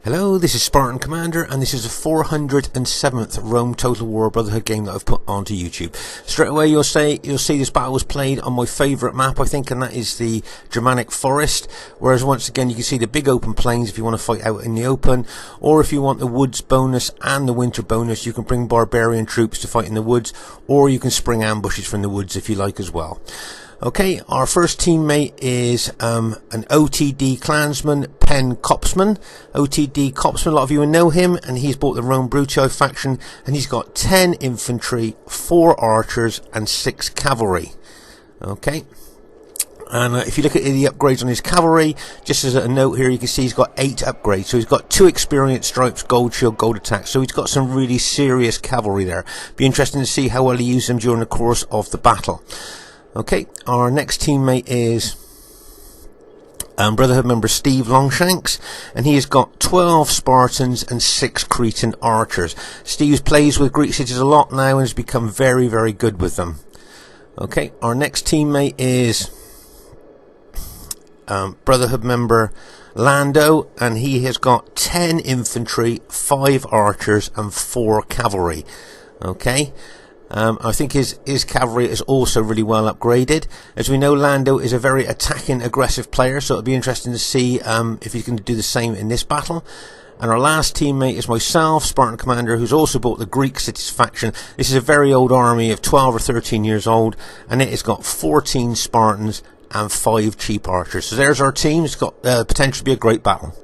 Hello, this is Spartan Commander, and this is the 407th Rome Total War Brotherhood game that I've put onto YouTube. Straight away you'll see this battle was played on my favourite map, I think, and that is the Germanic Forest, whereas once again you can see the big open plains if you want to fight out in the open, or if you want the woods bonus and the winter bonus, you can bring barbarian troops to fight in the woods, or you can spring ambushes from the woods if you like as well. Okay, our first teammate is an OTD clansman, Pen Copsman. OTD Copsman, a lot of you will know him, and he's bought the Rome Brutii faction, and he's got 10 infantry, 4 archers, and 6 cavalry. Okay, and if you look at the upgrades on his cavalry, just as a note here, you can see he's got 8 upgrades. So he's got 2 experience stripes, gold shield, gold attack. So he's got some really serious cavalry there. Be interesting to see how well he uses them during the course of the battle. Okay, our next teammate is Brotherhood member Steve Longshanks, and he has got 12 Spartans and 6 Cretan archers. Steve plays with Greek cities a lot now and has become very, very good with them. Okay, our next teammate is Brotherhood member Lando, and he has got 10 infantry, 5 archers and 4 cavalry. Okay, I think his cavalry is also really well upgraded. As we know, Lando is a very attacking, aggressive player, so it'll be interesting to see if he's going to do the same in this battle. And our last teammate is myself, Spartan Commander, who's also bought the Greek cities faction. This is a very old army of 12 or 13 years old, and it has got 14 Spartans and 5 cheap archers. So there's our team. It's got potential to be a great battle.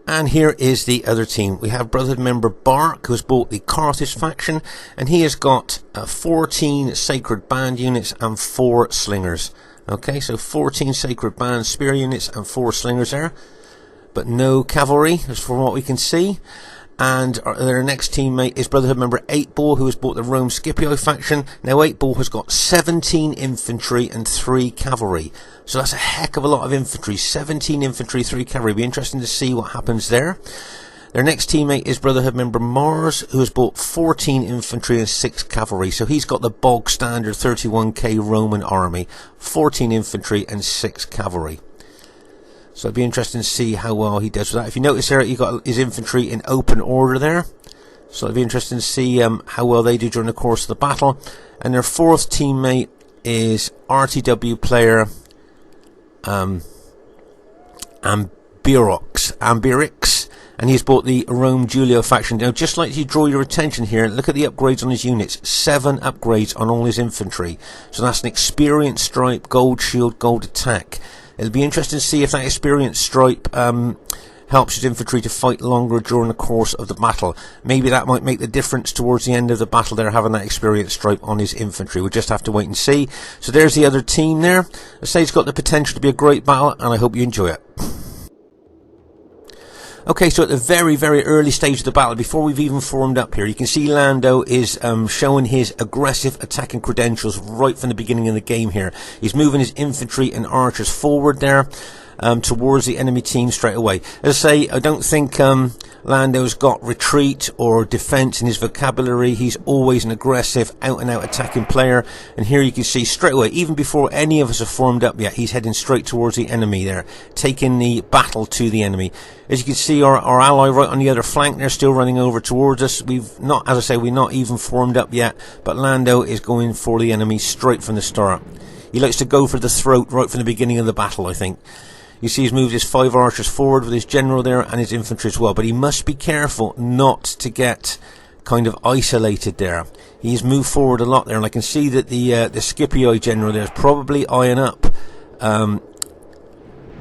And here is the other team. We have Brotherhood member Bark, who has bought the Carthage faction, and he has got 14 sacred band units and 4 slingers. Okay, so 14 sacred band spear units and 4 slingers there, but no cavalry, as from what we can see. And their next teammate is Brotherhood member 8-Ball, who has bought the Rome Scipio faction. Now 8-Ball has got 17 infantry and 3 cavalry. So that's a heck of a lot of infantry. 17 infantry, 3 cavalry. Be interesting to see what happens there. Their next teammate is Brotherhood member Mars, who has bought 14 infantry and 6 cavalry. So he's got the bog standard 31k Roman army. 14 infantry and 6 cavalry. So it'd be interesting to see how well he does with that. If you notice there, you've got his infantry in open order there. So it'd be interesting to see how well they do during the course of the battle. And their fourth teammate is RTW player Ambirix, and he's bought the Rome Julio faction. Now, just like to draw your attention here, look at the upgrades on his units. 7 upgrades on all his infantry. So that's an experience stripe, gold shield, gold attack. It'll be interesting to see if that experience stripe helps his infantry to fight longer during the course of the battle. Maybe that might make the difference towards the end of the battle there, having that experience stripe on his infantry. We'll just have to wait and see. So there's the other team there. I say it's got the potential to be a great battle, and I hope you enjoy it. Okay, so at the very, very early stage of the battle, before we've even formed up here, you can see Lando is showing his aggressive attacking credentials right from the beginning of the game here. He's moving his infantry and archers forward there towards the enemy team straight away. As I say, I don't think Lando's got retreat or defense in his vocabulary. He's always an aggressive, out-and-out attacking player. And here you can see straight away, even before any of us are formed up yet, he's heading straight towards the enemy there, taking the battle to the enemy. As you can see, our ally right on the other flank, they're still running over towards us. We've not, as I say, we're not even formed up yet, but Lando is going for the enemy straight from the start. He likes to go for the throat right from the beginning of the battle, I think. You see he's moved his 5 archers forward with his general there and his infantry as well, but he must be careful not to get kind of isolated there. He's moved forward a lot there, and I can see that the Scipio general there is probably eyeing up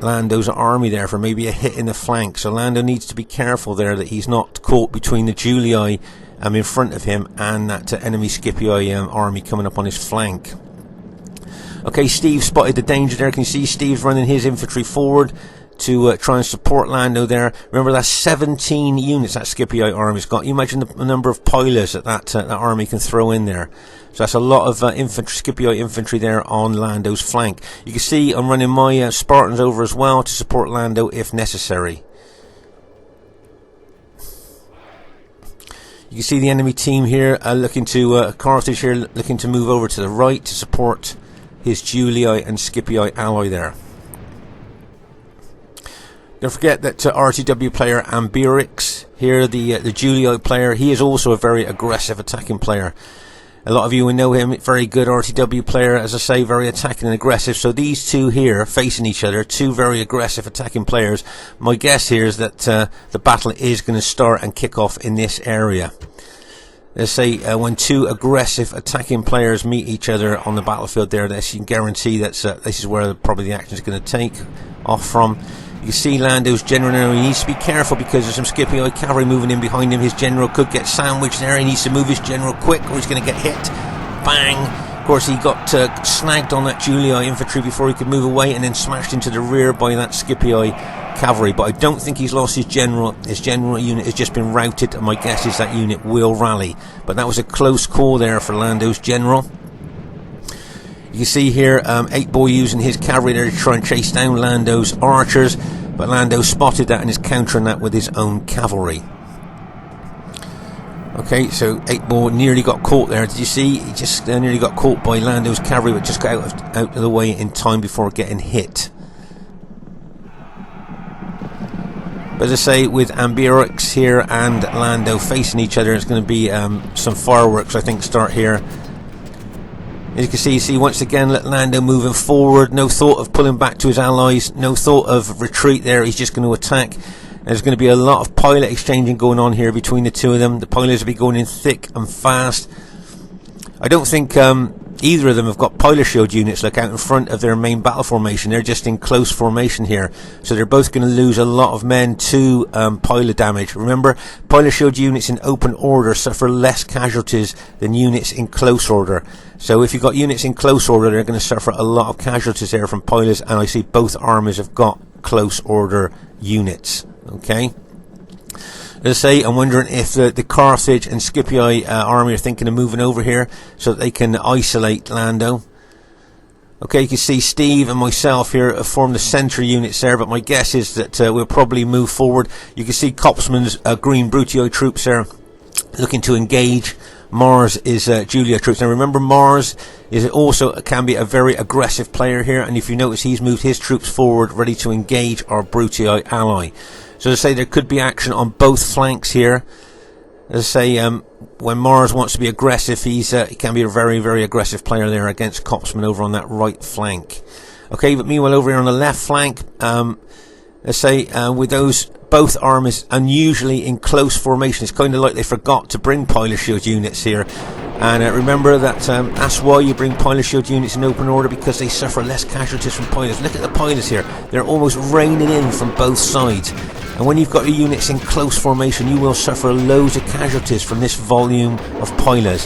Lando's army there for maybe a hit in the flank. So Lando needs to be careful there that he's not caught between the Julii in front of him and that enemy Scipio army coming up on his flank. Okay, Steve spotted the danger there. Can you see Steve's running his infantry forward to try and support Lando there? Remember, that's 17 units that Scipio army's got. You imagine the number of pilots that army can throw in there. So that's a lot of infantry, Scipio infantry there on Lando's flank. You can see I'm running my Spartans over as well to support Lando if necessary. You can see the enemy team here looking to Carthage here, looking to move over to the right to support his Julii and Scipii ally there. Don't forget that RTW player Amberix here, the Julio player, he is also a very aggressive attacking player. A lot of you will know him, very good RTW player, as I say, very attacking and aggressive. So these two here facing each other, two very aggressive attacking players. My guess here is that the battle is going to start and kick off in this area. Let's say when two aggressive attacking players meet each other on the battlefield there, you can guarantee that this is where probably the action is going to take off from. You can see Lando's general now. He needs to be careful because there's some Scipio cavalry moving in behind him. His general could get sandwiched there. He needs to move his general quick or he's going to get hit. Bang! Of course, he got snagged on that Julii infantry before he could move away and then smashed into the rear by that Scipio cavalry. But I don't think he's lost his general. His general unit has just been routed, and my guess is that unit will rally. But that was a close call there for Lando's general. You can see here 8-Ball using his cavalry there to try and chase down Lando's archers, but Lando spotted that and is countering that with his own cavalry. Okay, so 8-Ball nearly got caught there. Did you see? He just nearly got caught by Lando's cavalry, but just got out of the way in time before getting hit. But as I say, with Amberix here and Lando facing each other, it's going to be some fireworks, I think, start here. As you can see once again, let Lando moving forward. No thought of pulling back to his allies. No thought of retreat there. He's just going to attack. There's going to be a lot of pilot exchanging going on here between the two of them. The pilots will be going in thick and fast. I don't think either of them have got pilot shield units like out in front of their main battle formation. They're just in close formation here. So they're both going to lose a lot of men to pilot damage. Remember, pilot shield units in open order suffer less casualties than units in close order. So if you've got units in close order, they're going to suffer a lot of casualties there from pilots. And I see both armies have got close order units. Okay. As I say, I'm wondering if the Carthage and Scipii army are thinking of moving over here so that they can isolate Lando. Okay, you can see Steve and myself here have formed the centre units there, but my guess is that we'll probably move forward. You can see Copsman's green Brutio troops there looking to engage. Mars is Julia troops. Now remember, Mars is also can be a very aggressive player here, and if you notice, he's moved his troops forward ready to engage our Brutii ally. So as I say, there could be action on both flanks here. As I say, when Mars wants to be aggressive, he can be a very, very aggressive player there against Copsman over on that right flank. Okay, but meanwhile over here on the left flank, let's say with those both armies unusually in close formation, it's kind of like they forgot to bring pilot shield units here. And remember that that's why you bring pilot shield units in open order, because they suffer less casualties from pilots. Look at the pilots here. They're almost raining in from both sides. And when you've got your units in close formation, you will suffer loads of casualties from this volume of pilots.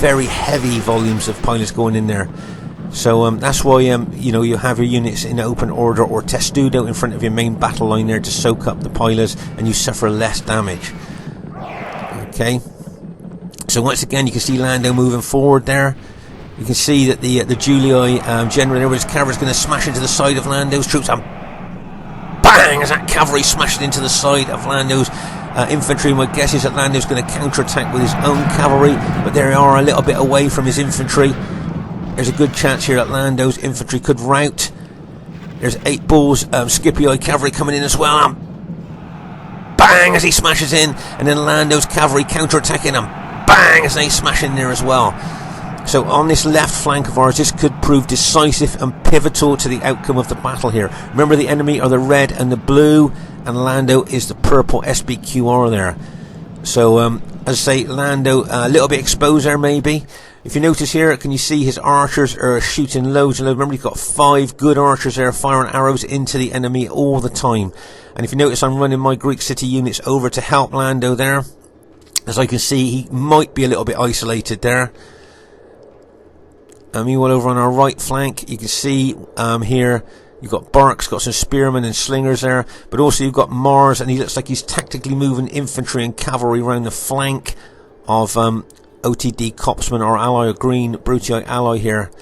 Very heavy volumes of pilots going in there. So that's why you know, you have your units in open order or testudo in front of your main battle line there to soak up the pilots, and you suffer less damage. Okay. So once again, you can see Lando moving forward there. You can see that the Julii general there with his cavalry is going to smash into the side of Lando's troops, and bang! As that cavalry smashed into the side of Lando's infantry. My guess is that Lando's going to counterattack with his own cavalry, but they are a little bit away from his infantry. There's a good chance here that Lando's infantry could rout. There's 8-Ball's Scipii cavalry coming in as well. Bang! As he smashes in, and then Lando's cavalry counterattacking him. Bang! As they smash in there as well. So on this left flank of ours, this could prove decisive and pivotal to the outcome of the battle here. Remember, the enemy are the red and the blue, and Lando is the purple SBQR there. So as I say, Lando a little bit exposed there maybe. If you notice here, can you see his archers are shooting loads and loads. Remember, he's got 5 good archers there firing arrows into the enemy all the time. And if you notice, I'm running my Greek city units over to help Lando there. As I can see, he might be a little bit isolated there. Meanwhile, over on our right flank, you can see here, you've got Bark's got some spearmen and slingers there, but also you've got Mars, and he looks like he's tactically moving infantry and cavalry around the flank of OTD Copsman, our ally, or green Brutii ally here.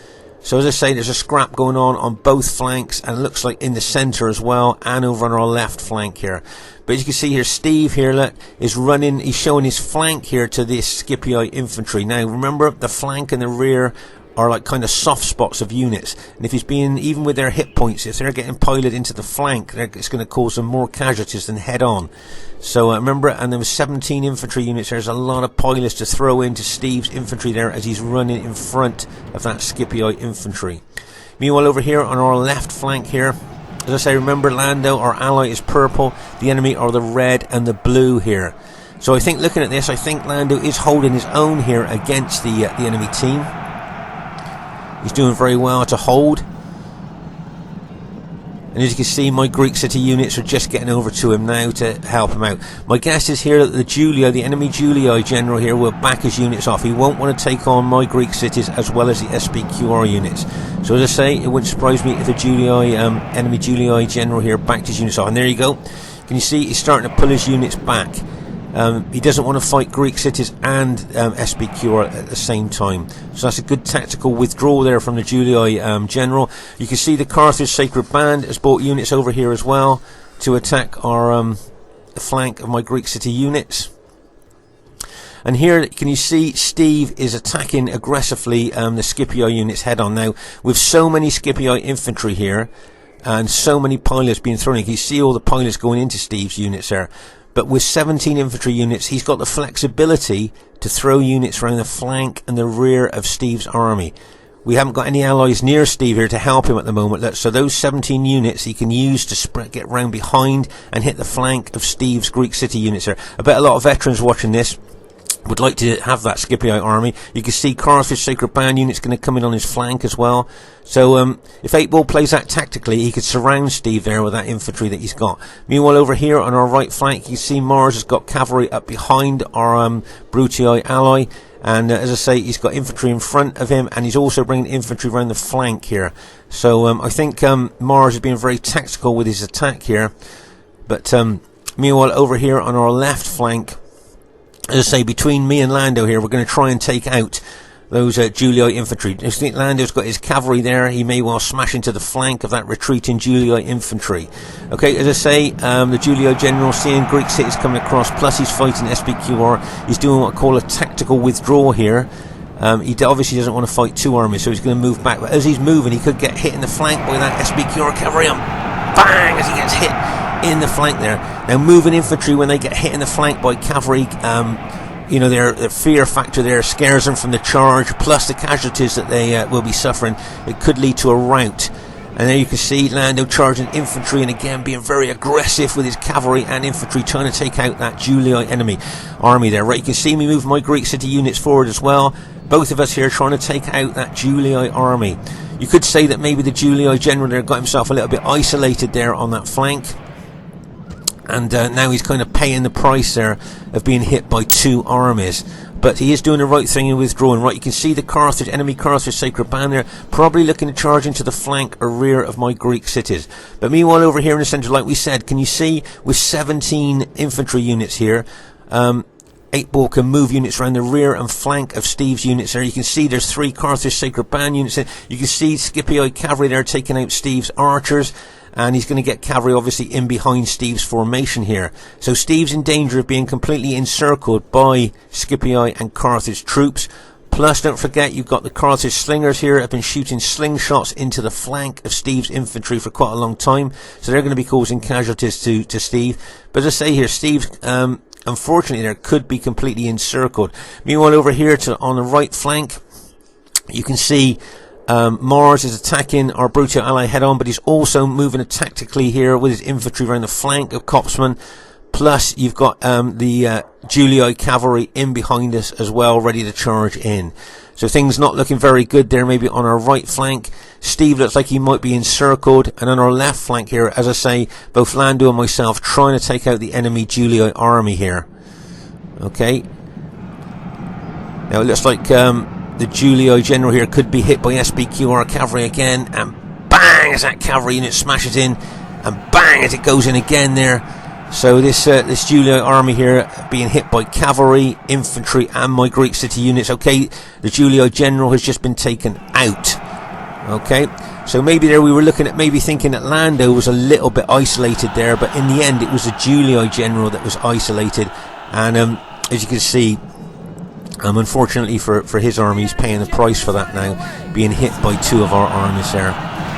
So as I say, there's a scrap going on both flanks, and it looks like in the centre as well, and over on our left flank here. But as you can see here, Steve here look, is running, he's showing his flank here to this Scipii infantry. Now remember, the flank and the rear are like kind of soft spots of units, and if he's being, even with their hit points, if they're getting piloted into the flank, it's going to cause them more casualties than head on. So remember, and there was 17 infantry units. There's a lot of pilots to throw into Steve's infantry there as he's running in front of that Scipii infantry. Meanwhile, over here on our left flank here, as I say, remember, Lando, our ally, is purple, the enemy are the red and the blue here. So I think, looking at this, I think Lando is holding his own here against the enemy team. He's doing very well to hold. And as you can see, my Greek city units are just getting over to him now to help him out. My guess is here that the enemy Julii general here, will back his units off. He won't want to take on my Greek cities as well as the SPQR units. So as I say, it wouldn't surprise me if the enemy Julii general here backed his units off. And there you go. Can you see he's starting to pull his units back? He doesn't want to fight Greek cities and SPQR at the same time. So that's a good tactical withdrawal there from the Julii general. You can see the Carthage Sacred Band has brought units over here as well to attack our flank of my Greek city units. And here, can you see Steve is attacking aggressively the Scipii units head on. Now, with so many Scipii infantry here, and so many pilots being thrown in, you see all the pilots going into Steve's units there. But with 17 infantry units, he's got the flexibility to throw units around the flank and the rear of Steve's army. We haven't got any allies near Steve here to help him at the moment. So those 17 units he can use to get round behind and hit the flank of Steve's Greek city units there. I bet a lot of veterans watching this would like to have that Scipii army. You can see Carthage Sacred Band units going to come in on his flank as well. So if 8-Ball plays that tactically, he could surround Steve there with that infantry that he's got. Meanwhile, over here on our right flank, you see Mars has got cavalry up behind our Brutii ally. And as I say, he's got infantry in front of him, and he's also bringing infantry around the flank here. So I think Mars is being very tactical with his attack here. But meanwhile, over here on our left flank, as I say, between me and Lando here, we're going to try and take out those Julii infantry. I think Lando's got his cavalry there. He may well smash into the flank of that retreating Julii infantry. Okay, as I say, the Julii general, seeing Greek cities coming across, plus he's fighting SPQR. He's doing what I call a tactical withdrawal here. He obviously doesn't want to fight two armies, so he's going to move back. But as he's moving, he could get hit in the flank by that SPQR cavalry. Bang! As he gets hit in the flank there. Now, moving infantry, when they get hit in the flank by cavalry, you know, their fear factor there scares them from the charge, plus the casualties that they will be suffering. It could lead to a rout. And there you can see Lando charging infantry, and again being very aggressive with his cavalry and infantry, trying to take out that Julii enemy army there. Right, you can see me move my Greek city units forward as well. Both of us here trying to take out that Julii army. You could say that maybe the Julii general there got himself a little bit isolated there on that flank. And now he's kind of paying the price there of being hit by two armies. But he is doing the right thing in withdrawing. Right, you can see the enemy Carthage Sacred Band there, probably looking to charge into the flank or rear of my Greek cities. But meanwhile, over here in the centre, like we said, can you see with 17 infantry units here, 8-Ball can move units around the rear and flank of Steve's units there. You can see there's 3 Carthage Sacred Band units there. You can see Scipii cavalry there taking out Steve's archers. And he's going to get cavalry obviously in behind Steve's formation here. So Steve's in danger of being completely encircled by Scipii and Carthage troops. Plus, don't forget, you've got the Carthage slingers here have been shooting slingshots into the flank of Steve's infantry for quite a long time. So they're going to be causing casualties to Steve. But as I say here, Steve, unfortunately, there could be completely encircled. Meanwhile, over here on the right flank, you can see Mars is attacking our Brutii ally head on, but he's also moving tactically here with his infantry around the flank of Kopsman. Plus, you've got the Julii cavalry in behind us as well, ready to charge in. So things not looking very good there, maybe on our right flank. Steve looks like he might be encircled. And on our left flank here, as I say, both Lando and myself trying to take out the enemy Julii army here. Okay. Now it looks like the Julii general here could be hit by SPQR cavalry again, and bang as that cavalry unit smashes in, and bang as it goes in again there. So this Julii army here being hit by cavalry, infantry, and my Greek city units. Okay, the Julii general has just been taken out. Okay, so maybe there we were looking at maybe thinking that Lando was a little bit isolated there, but in the end it was the Julii general that was isolated, and as you can see, unfortunately for his army, he's paying the price for that now. being hit by 2 of our armies there.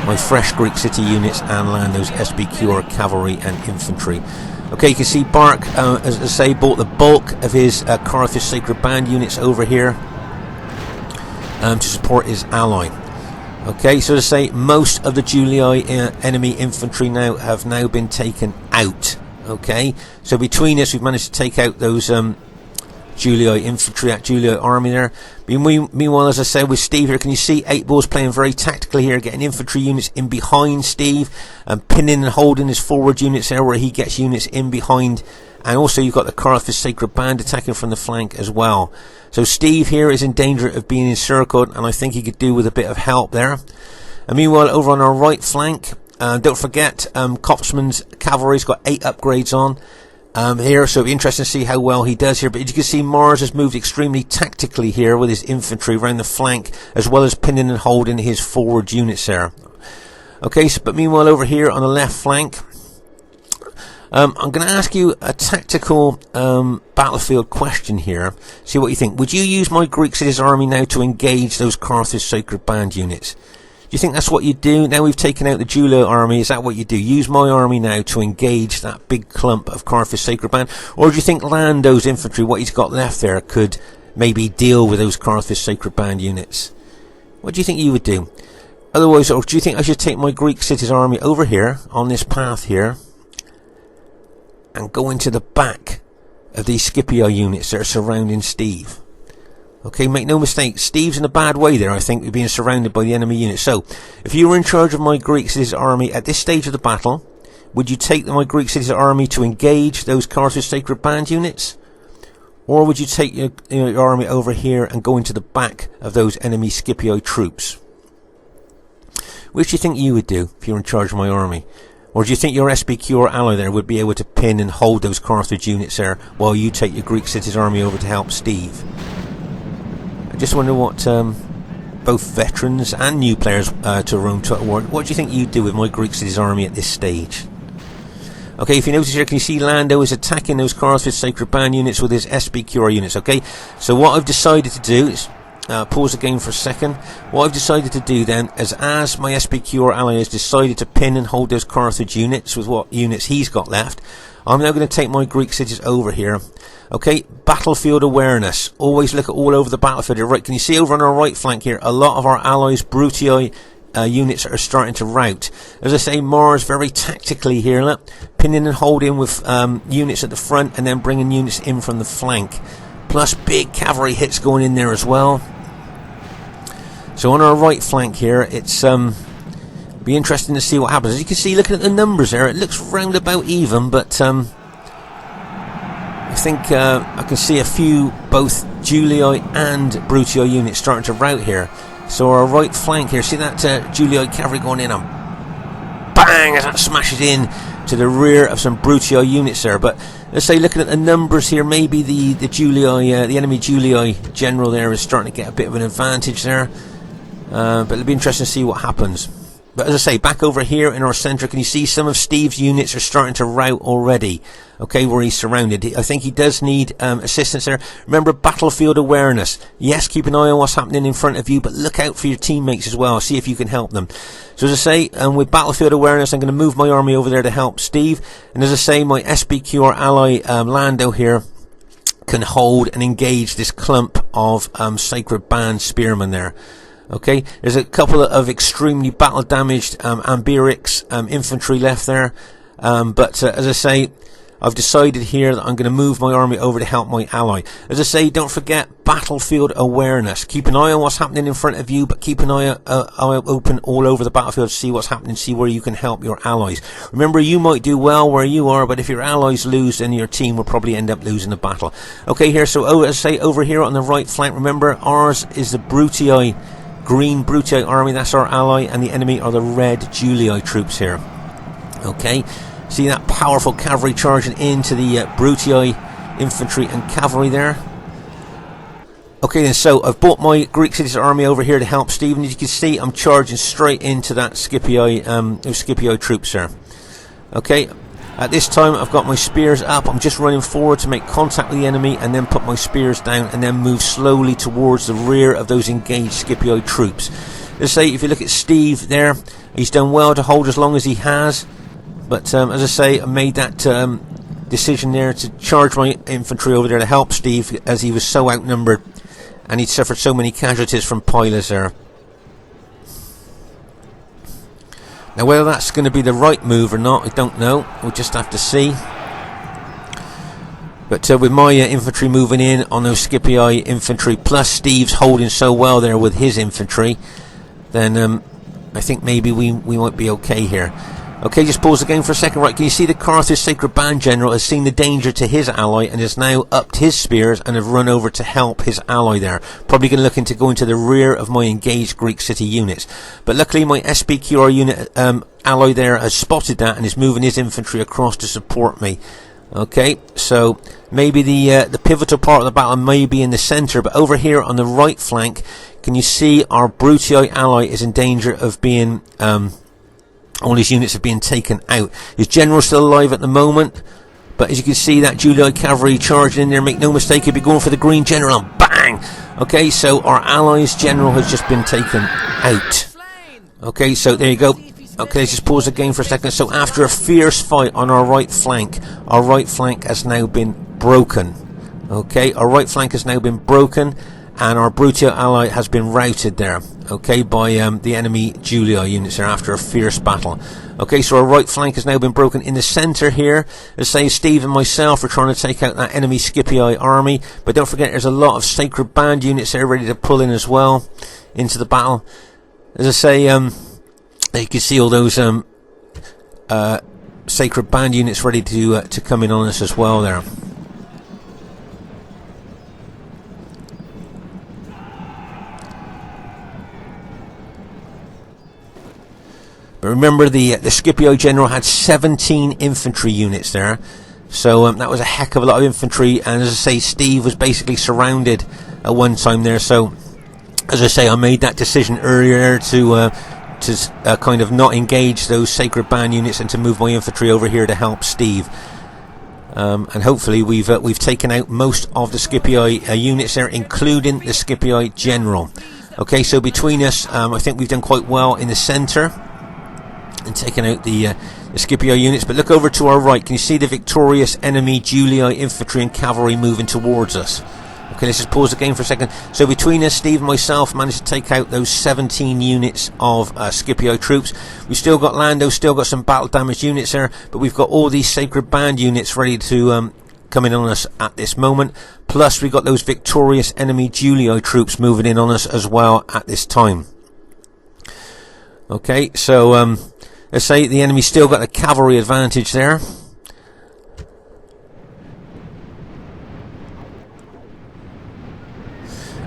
My fresh Greek city units and Lando's SBQ cavalry and infantry. Okay, you can see Bark, as I say, bought the bulk of his Carthage Sacred Band units over here to support his ally. Okay, so to say, most of the Julii enemy infantry now have been taken out. Okay, so between us, we've managed to take out those Julii infantry, that Julii army there. Meanwhile, as I said, with Steve here, can you see 8 Ball's playing very tactically here, getting infantry units in behind Steve, and pinning and holding his forward units there, where he gets units in behind. And also you've got the Carthage Sacred Band attacking from the flank as well. So Steve here is in danger of being encircled, and I think he could do with a bit of help there. And meanwhile, over on our right flank, don't forget, Kopsman's cavalry's got 8 upgrades on here, so it'll be interesting to see how well he does here. But as you can see, Mars has moved extremely tactically here with his infantry around the flank, as well as pinning and holding his forward units there. Okay, so, but meanwhile over here on the left flank, I'm going to ask you a tactical battlefield question here. See what you think. Would you use my Greek cities army now to engage those Carthage Sacred Band units? Do you think that's what you do? Now we've taken out the Julii army, is that what you do? Use my army now to engage that big clump of Carthage Sacred Band? Or do you think Lando's infantry, what he's got left there, could maybe deal with those Carthage Sacred Band units? What do you think you would do? Otherwise, or do you think I should take my Greek cities army over here, on this path here, and go into the back of these Scipio units that are surrounding Steve? Okay, make no mistake, Steve's in a bad way there, I think, with being surrounded by the enemy units. So, if you were in charge of my Greek cities army at this stage of the battle, would you take my Greek cities army to engage those Carthage Sacred Band units? Or would you take your army over here and go into the back of those enemy Scipio troops? Which do you think you would do if you were in charge of my army? Or do you think your SBQ or ally there would be able to pin and hold those Carthage units there while you take your Greek cities army over to help Steve? I just wonder what both veterans and new players to Rome to award, what do you think you'd do with my Greek cities army at this stage? Okay, if you notice here, can you see Lando is attacking those Carthage Sacred Band units with his SBQR units? Okay, so what I've decided to do is pause the game for a second. What I've decided to do then is, as my SBQR ally has decided to pin and hold those Carthage units with what units he's got left, I'm now going to take my Greek cities over here. Okay, battlefield awareness. Always look at all over the battlefield. Right, can you see over on our right flank here, a lot of our allies' Brutii units are starting to rout. As I say, Mars very tactically here, look, pinning and holding with units at the front, and then bringing units in from the flank. Plus big cavalry hits going in there as well. So on our right flank here, it's be interesting to see what happens. As you can see, looking at the numbers there, it looks round about even, but I think I can see a few both Julii and Brutii units starting to rout here. So our right flank here, see that Julii cavalry going in, and bang, as that smashes in to the rear of some Brutii units there. But let's say, looking at the numbers here, maybe the Julii, the enemy Julii general there is starting to get a bit of an advantage there. But it'll be interesting to see what happens. But as I say, back over here in our centre, can you see some of Steve's units are starting to rout already? Okay, where he's surrounded. I think he does need assistance there. Remember, battlefield awareness. Yes, keep an eye on what's happening in front of you, but look out for your teammates as well. See if you can help them. So as I say, with battlefield awareness, I'm going to move my army over there to help Steve. And as I say, my SBQ or ally Lando here can hold and engage this clump of Sacred Band spearmen there. Okay, there's a couple of extremely battle damaged Ambirix infantry left there, but as I say, I've decided here that I'm going to move my army over to help my ally. As I say, don't forget battlefield awareness. Keep an eye on what's happening in front of you, but keep an eye open all over the battlefield to see what's happening, see where you can help your allies. Remember, you might do well where you are, but if your allies lose, then your team will probably end up losing the battle. Okay, here, so as I say, over here on the right flank, remember, ours is the Brutii, green Brutii army, that's our ally, and the enemy are the red Julii troops here. Okay, see that powerful cavalry charging into the Brutii infantry and cavalry there. Okay then, so I've brought my Greek cities army over here to help Stephen. As you can see, I'm charging straight into that Scipio troops there. Okay, At this time I've got my spears up. I'm just running forward to make contact with the enemy and then put my spears down and then move slowly towards the rear of those engaged Scipio troops. Let's say if you look at Steve there, he's done well to hold as long as he has, but as I say, I made that decision there to charge my infantry over there to help Steve, as he was so outnumbered and he'd suffered so many casualties from pilots there. Now whether that's going to be the right move or not, I don't know. We'll just have to see. But with my infantry moving in on those Scipii infantry, plus Steve's holding so well there with his infantry, then I think maybe we might be okay here. Okay, just pause the game for a second. Right, can you see the Carthage Sacred Band General has seen the danger to his ally and has now upped his spears and have run over to help his ally there. Probably going to look into going to the rear of my engaged Greek city units. But luckily my SPQR unit ally there has spotted that and is moving his infantry across to support me. Okay, so maybe the pivotal part of the battle may be in the centre, but over here on the right flank, can you see our Brutii ally is in danger of being... all his units have been taken out. His general's still alive at the moment, but as you can see, that Julii cavalry charging in there, make no mistake, he'll be going for the green general. Bang! Okay, so our allies' general has just been taken out. Okay, so there you go. Okay, let's just pause the game for a second. So after a fierce fight on our right flank has now been broken. Okay, our right flank has now been broken, and our Brutii ally has been routed there, okay, by the enemy Julii units there after a fierce battle. Okay, so our right flank has now been broken. In the centre here, as say, Steve and myself are trying to take out that enemy Scipii army, but don't forget there's a lot of Sacred Band units there ready to pull in as well into the battle. As I say, you can see all those Sacred Band units ready to come in on us as well there. But remember, the Scipio general had 17 infantry units there, so that was a heck of a lot of infantry. And as I say, Steve was basically surrounded at one time there. So, as I say, I made that decision earlier to kind of not engage those Sacred Band units and to move my infantry over here to help Steve. And hopefully we've taken out most of the Scipii units there, including the Scipii general. Okay, so between us, I think we've done quite well in the centre and taken out the Scipio units. But look over to our right. Can you see the victorious enemy Julii infantry and cavalry moving towards us? Okay, let's just pause the game for a second. So between us, Steve and myself managed to take out those 17 units of Scipio troops. We've still got Lando, still got some battle damaged units there, but we've got all these Sacred Band units ready to come in on us at this moment. Plus we've got those victorious enemy Julii troops moving in on us as well at this time. Okay, so let's say the enemy still got a cavalry advantage there.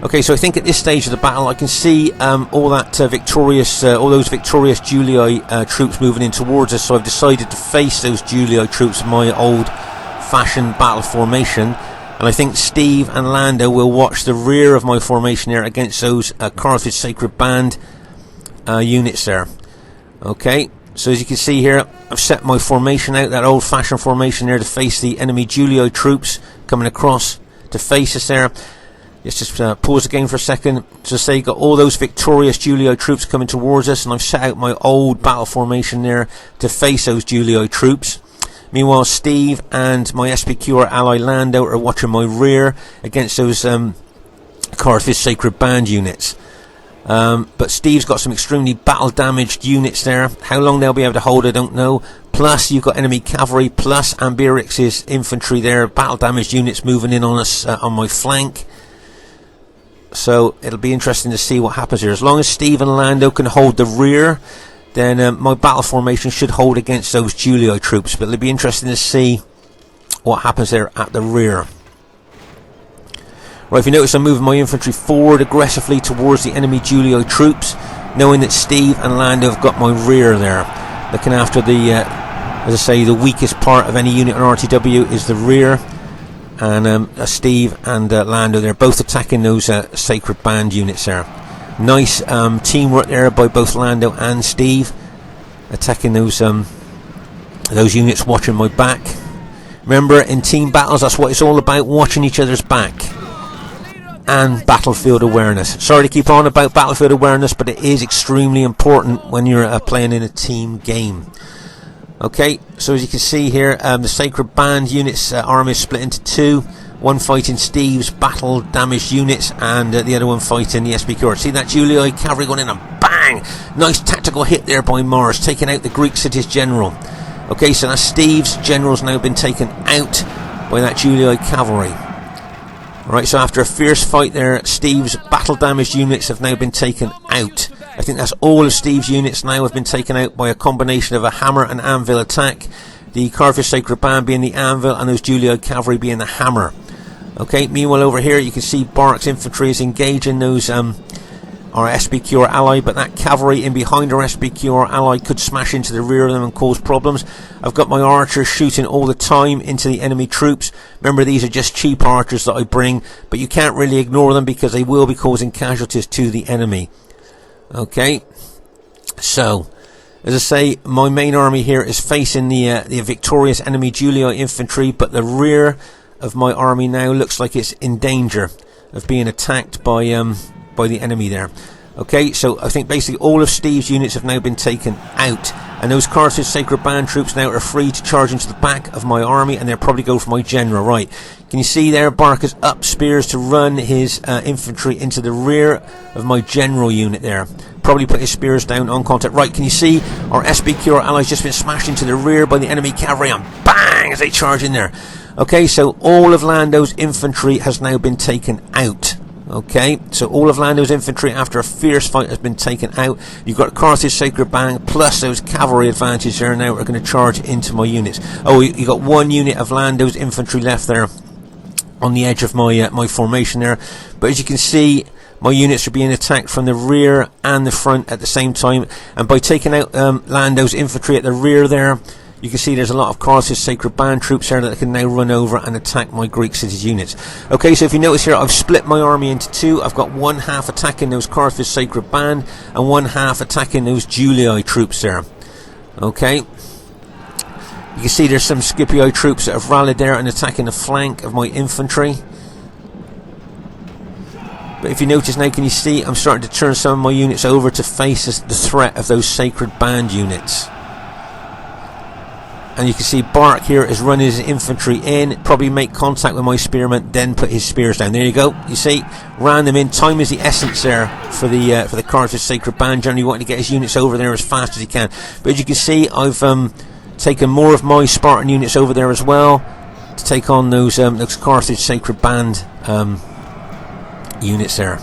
Okay, so I think at this stage of the battle I can see all those victorious Julii troops moving in towards us. So I've decided to face those Julii troops in my old-fashioned battle formation, and I think Steve and Lando will watch the rear of my formation there against those Carthage Sacred Band units there. Okay. So as you can see here, I've set my formation out, that old-fashioned formation there, to face the enemy Julii troops coming across to face us there. Let's just pause the game for a second. So say you've got all those victorious Julii troops coming towards us, and I've set out my old battle formation there to face those Julii troops. Meanwhile, Steve and my SPQR ally Lando are watching my rear against those Carthage Sacred Band units. But Steve's got some extremely battle damaged units there. How long they'll be able to hold, I don't know. Plus you've got enemy cavalry, plus Amberix's infantry there, battle damaged units moving in on us on my flank. So it'll be interesting to see what happens here. As long as Steve and Lando can hold the rear, then my battle formation should hold against those Julii troops. But it'll be interesting to see what happens there at the rear. Right, if you notice, I'm moving my infantry forward aggressively towards the enemy Julii troops, knowing that Steve and Lando have got my rear there. Looking after the, as I say, the weakest part of any unit on RTW is the rear. And Steve and Lando, they're both attacking those Sacred Band units there. Nice teamwork there by both Lando and Steve, attacking those Those units watching my back. Remember, in team battles, that's what it's all about, watching each other's back. And battlefield awareness. Sorry to keep on about battlefield awareness, but it is extremely important when you're playing in a team game. Okay, so as you can see here, the Sacred Band units army is split into two. One fighting Steve's battle damaged units, and the other one fighting the SBQ. See that Julii cavalry going in and bang! Nice tactical hit there by Mars, taking out the Greek city's general. Okay, so that's Steve's general's now been taken out by that Julii cavalry. Alright, so after a fierce fight there, Steve's battle damaged units have now been taken out. I think that's all of Steve's units now have been taken out by a combination of a hammer and anvil attack. The Carthage Sacred Band being the anvil and those Julii cavalry being the hammer. Okay, meanwhile over here you can see Bark's infantry is engaging those our SBQ ally, but that cavalry in behind our SBQ ally could smash into the rear of them and cause problems. I've got my archers shooting all the time into the enemy troops. Remember, these are just cheap archers that I bring, but you can't really ignore them because they will be causing casualties to the enemy. Okay, so as I say, my main army here is facing the victorious enemy Julii infantry, but the rear of my army now looks like it's in danger of being attacked by the enemy there. Okay, so I think basically all of Steve's units have now been taken out, and those Carthage Sacred Band troops now are free to charge into the back of my army, and they'll probably go for my general. Right, can you see there Bark has up spears to run his infantry into the rear of my general unit there. Probably put his spears down on contact. Right, can you see our SBQ allies just been smashed into the rear by the enemy cavalry, and bang as they charge in there. Okay, so all of Lando's infantry has now been taken out. Okay, so all of Lando's infantry after a fierce fight has been taken out. You've got Carthage Sacred Band plus those cavalry advantage there now are going to charge into my units. Oh, you got one unit of Lando's infantry left there on the edge of my my formation there. But as you can see, my units are being attacked from the rear and the front at the same time. And by taking out Lando's infantry at the rear there, you can see there's a lot of Carthage Sacred Band troops there that can now run over and attack my Greek city's units. Okay, so if you notice here, I've split my army into two. I've got one half attacking those Carthage Sacred Band and one half attacking those Julii troops there. Okay, you can see there's some Scipii troops that have rallied there and attacking the flank of my infantry. But if you notice now, can you see I'm starting to turn some of my units over to face the threat of those Sacred Band units. And you can see Bark here is running his infantry in, probably make contact with my spearmen, then put his spears down. There you go. You see, ran them in. Time is the essence there for the Carthage Sacred Band. Generally wanting to get his units over there as fast as he can. But as you can see, I've taken more of my Spartan units over there as well to take on those Carthage Sacred Band units there.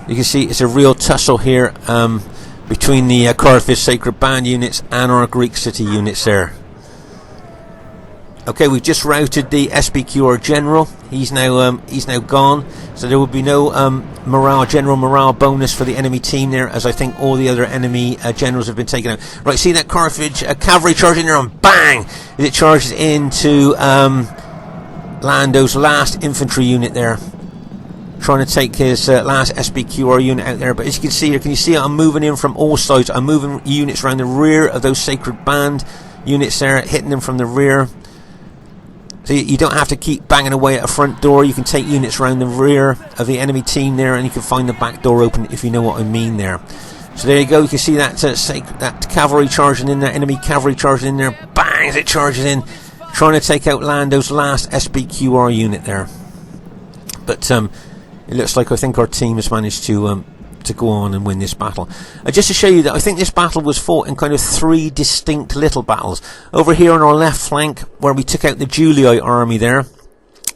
You can see it's a real tussle here between the Carthage Sacred Band units and our Greek city units there. Okay, we've just routed the SBQ general. He's now gone, so there will be no general morale bonus for the enemy team there, as I think all the other enemy generals have been taken out. Right, see that Carthage cavalry charging there, and bang! As it charges into Lando's last infantry unit there, trying to take his last SBQR unit out there. But as you can see here, can you see I'm moving in from all sides? I'm moving units around the rear of those Sacred Band units there, hitting them from the rear. So you don't have to keep banging away at a front door. You can take units around the rear of the enemy team there, and you can find the back door open, if you know what I mean there. So there you go. You can see that that cavalry charging in there, enemy cavalry charging in there. Bang as it charges in, trying to take out Lando's last SBQR unit there. But it looks like I think our team has managed to go on and win this battle. Just to show you that I think this battle was fought in kind of three distinct little battles. Over here on our left flank, where we took out the Julii army there,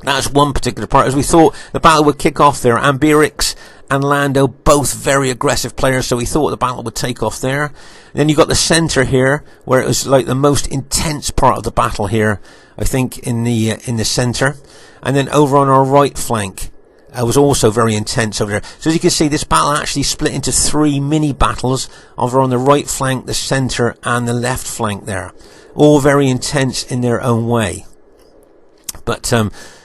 that's one particular part. As we thought the battle would kick off there, Amberix and Lando, both very aggressive players, so we thought the battle would take off there. And then you got the centre here, where it was like the most intense part of the battle here, I think, in the centre. And then over on our right flank, was also very intense over there. So as you can see, this battle actually split into three mini battles over on the right flank, the centre and the left flank there. All very intense in their own way. But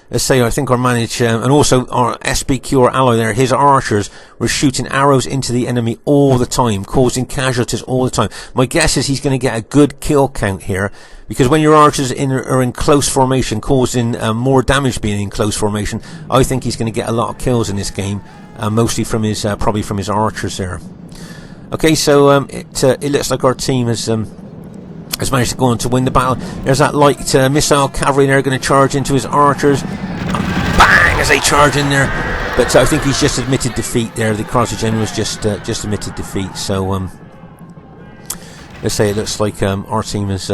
let's say, I think our manage, and also our SBQ, our ally there, his archers were shooting arrows into the enemy all the time, causing casualties all the time. My guess is he's going to get a good kill count here, because when your archers are in close formation, causing more damage being in close formation, I think he's going to get a lot of kills in this game, mostly from his, probably from his archers there. Okay, so it looks like our team has managed to go on to win the battle. There's that light missile cavalry there going to charge into his archers. Bang! As they charge in there. But I think he's just admitted defeat there. The Carthage general has just admitted defeat. So let's say it looks like our team has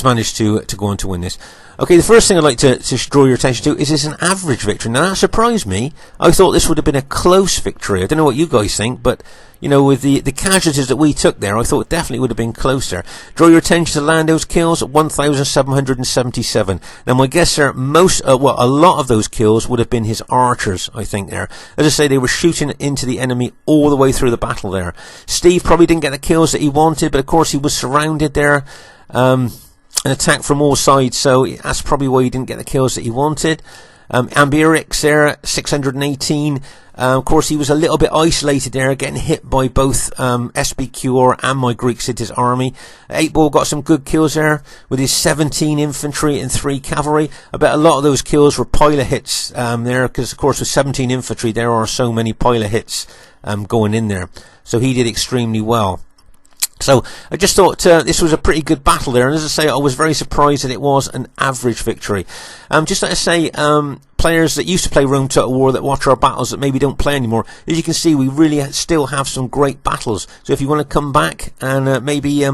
managed to go on to win this. Okay, the first thing I'd like to draw your attention to is it's an average victory. Now, that surprised me. I thought this would have been a close victory. I don't know what you guys think, but, you know, with the casualties that we took there, I thought it definitely would have been closer. Draw your attention to Lando's kills, 1,777. Now, my guess are a lot of those kills would have been his archers, I think, there. As I say, they were shooting into the enemy all the way through the battle there. Steve probably didn't get the kills that he wanted, but of course he was surrounded there. An attack from all sides, so that's probably why he didn't get the kills that he wanted. Ambirix there, 618. Of course, he was a little bit isolated there, getting hit by both SBQR and my Greek city's army. 8-Ball got some good kills there with his 17 infantry and 3 cavalry. I bet a lot of those kills were pilot hits there, because of course with 17 infantry there are so many pilot hits going in there. So he did extremely well. So I just thought this was a pretty good battle there, and as I say, I was very surprised that it was an average victory. Just like I say, players that used to play Rome Total War that watch our battles that maybe don't play anymore, as you can see, we really still have some great battles. So if you want to come back and maybe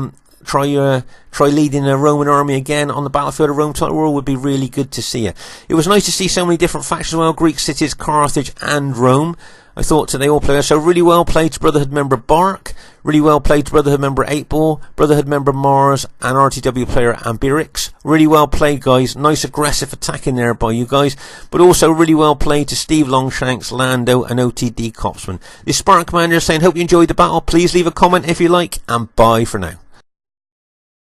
try leading a Roman army again on the battlefield of Rome Total War, would be really good to see you. It was nice to see so many different factions as well, Greek cities, Carthage and Rome. I thought they all played. So really well played to Brotherhood member Bark, really well played to Brotherhood member 8-Ball, Brotherhood member Mars, and RTW player Ambirix. Really well played, guys. Nice aggressive attacking there by you guys. But also really well played to Steve Longshanks, Lando, and OTD Copsman. This Spartan Commander saying, hope you enjoyed the battle. Please leave a comment if you like, and bye for now.